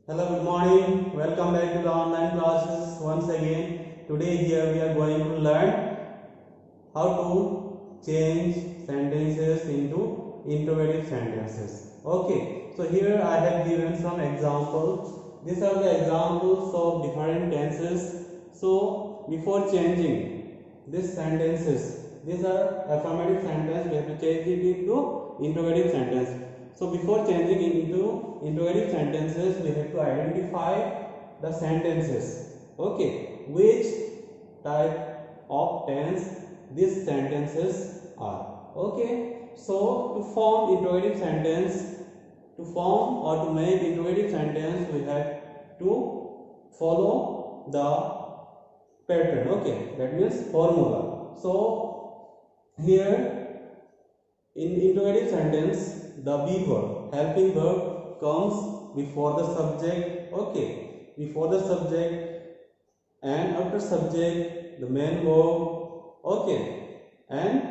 Hello, good morning. Welcome back to the online classes once again. Today here we are going to learn how to change sentences into interrogative sentences. Okay, so here I have given some examples. These are the examples of different tenses. So before changing these sentences, these are affirmative sentence, we have to change it into interrogative sentence. So before changing into interrogative sentences, we have to identify the sentences. Okay, which type of tense these sentences are. Okay, so to form interrogative sentence, to form or to make interrogative sentence, we have to follow the pattern. Okay, that means formula. So here in interrogative sentence, the be verb, helping verb comes before the subject. Okay, before the subject, and after subject the main verb. Okay, and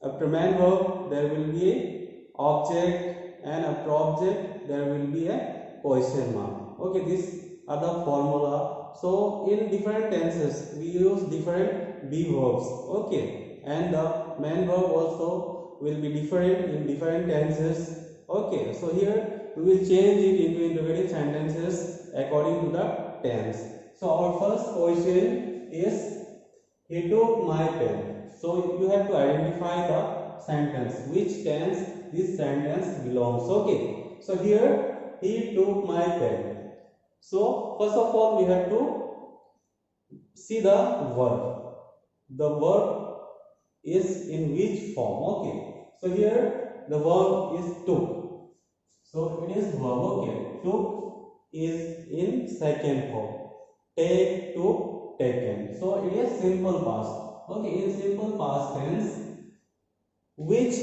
after main verb there will be a object, and after object there will be a question mark. Okay, these are the formula. So in different tenses we use different be verbs. Okay, and the main verb also will be different in different tenses. Okay, so here we will change it into interrogative sentences according to the tense. So our first question is, he took my pen. So you have to identify the sentence, which tense this sentence belongs. Okay, so here he took my pen. So first of all we have to see the verb. The verb is in which form. Okay, so here the verb is took, so it is verb. Okay, took is in second form, take, took, taken, so it is simple past. Okay, in simple past tense, which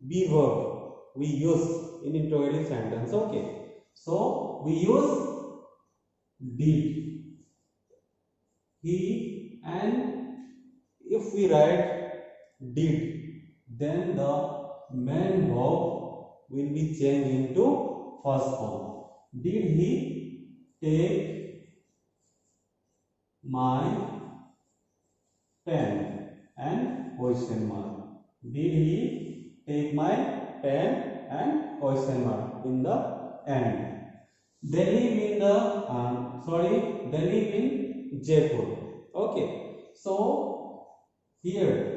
be verb we use in interrogative sentence? Okay, so we use did, he, and if we write did, then the main verb will be changed into first form. Did he take my pen? And question mark. Did he take my pen? And question mark in the end. They live in the they live in Jaipur. Okay, so here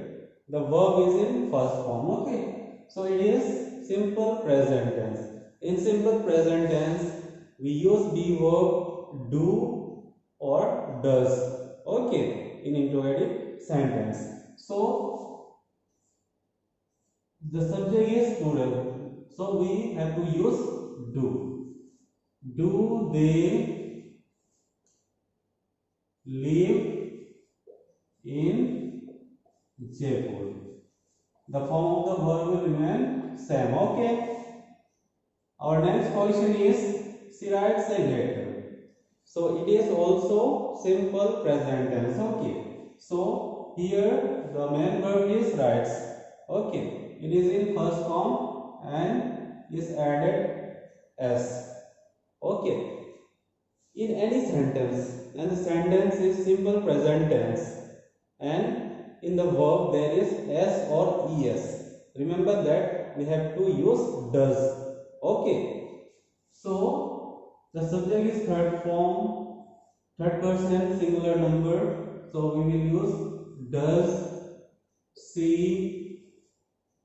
the verb is in first form. Okay, so it is simple present tense. In simple present tense we use be verb do or does. Okay, in interrogative sentence. So the subject is plural, so we have to use do. Do they live in Jaipur? The form of the verb will remain same. Okay. Our next question is, she writes a letter. So it is also simple present tense. Okay. So here the main verb is writes. Okay. It is in first form and is added s. Okay. In any sentence, and the sentence is simple present tense, and in the verb there is s or es. Remember that we have to use does. Okay, so the subject is third form, third person singular number, so we will use does. See,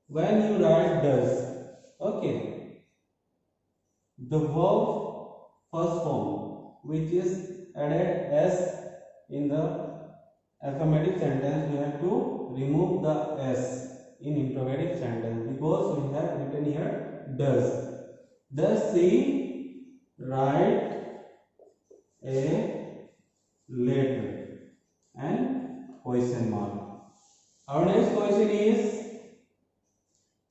when you write does, okay, the verb first form, which is added s in the affirmative sentence, we have to remove the s in interrogative sentence, because we have written here does. Does she write a letter? And question mark. Our next question is,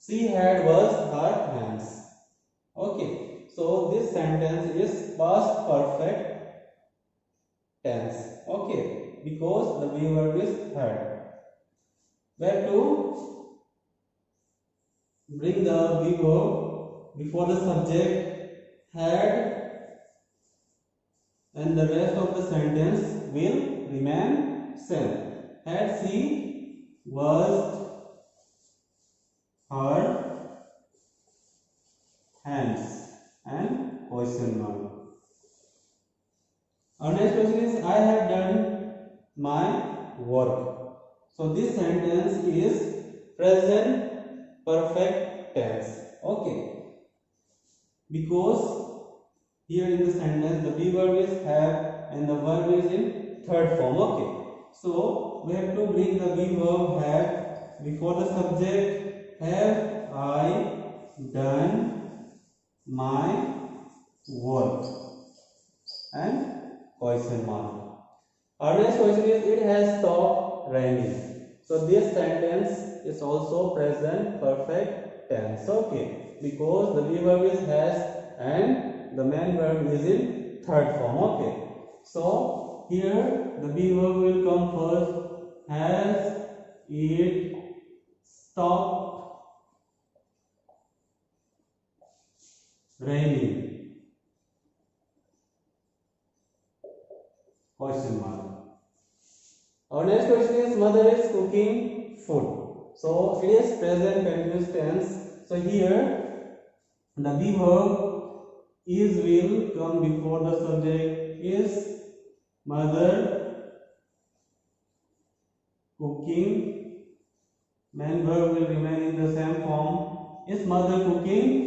she had washed her hands. Okay, so this sentence is past perfect tense. Okay, because the be verb is had. Where to bring the be verb before the subject? Had and the rest of the sentence will remain same. Had she washed her hands and question mark. Our next question is I have done my work. So this sentence is present perfect tense. Okay. Because here in the sentence the be verb is have and the verb is in third form. Okay. So we have to bring the be verb have before the subject. Have I done my work and question mark. Our next question is it has stopped raining. So this sentence is also present perfect tense. Okay, because the be verb is has and the main verb is in third form. Okay, so here the be verb will come first. Has it stopped raining? Question mark. Our next question is mother is cooking food. So it is present continuous tense. So here the be verb is will come before the subject. Is mother cooking? Main verb will remain in the same form. Is mother cooking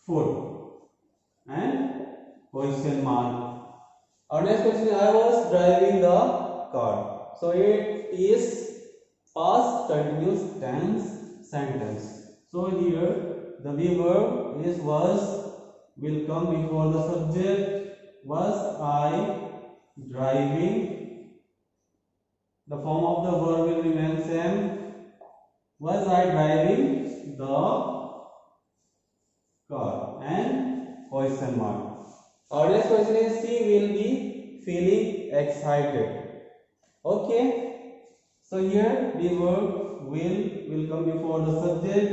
food? And question mark. Our next question is I was driving the car. So it is past continuous tense sentence. So here the be verb is was will come before the subject. Was I driving? The form of the verb will remain same. Was I driving the car? And question mark. Our next question is she will be feeling excited. Okay, so here the verb will come before the subject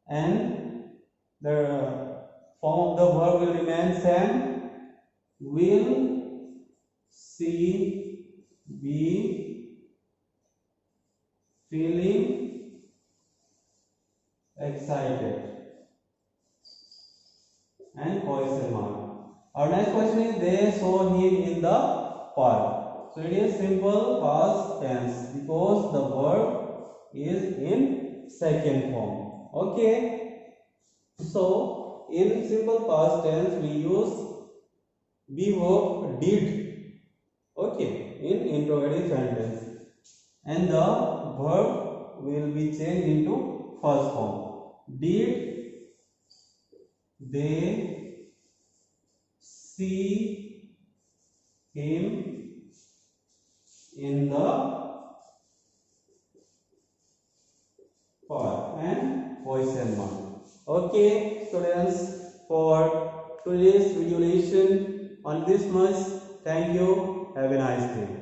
and the form of the verb will remain same. Will she be feeling excited? And question mark. Our next question is they saw him in the park. So it is simple past tense because the verb is in second form. Okay. So in simple past tense we use be verb did. Okay. In interrogative sentence, and the verb will be changed into first form. Did they see him in the park? And question mark. Okay, students, for today's video lesson on this much. Thank you. Have a nice day.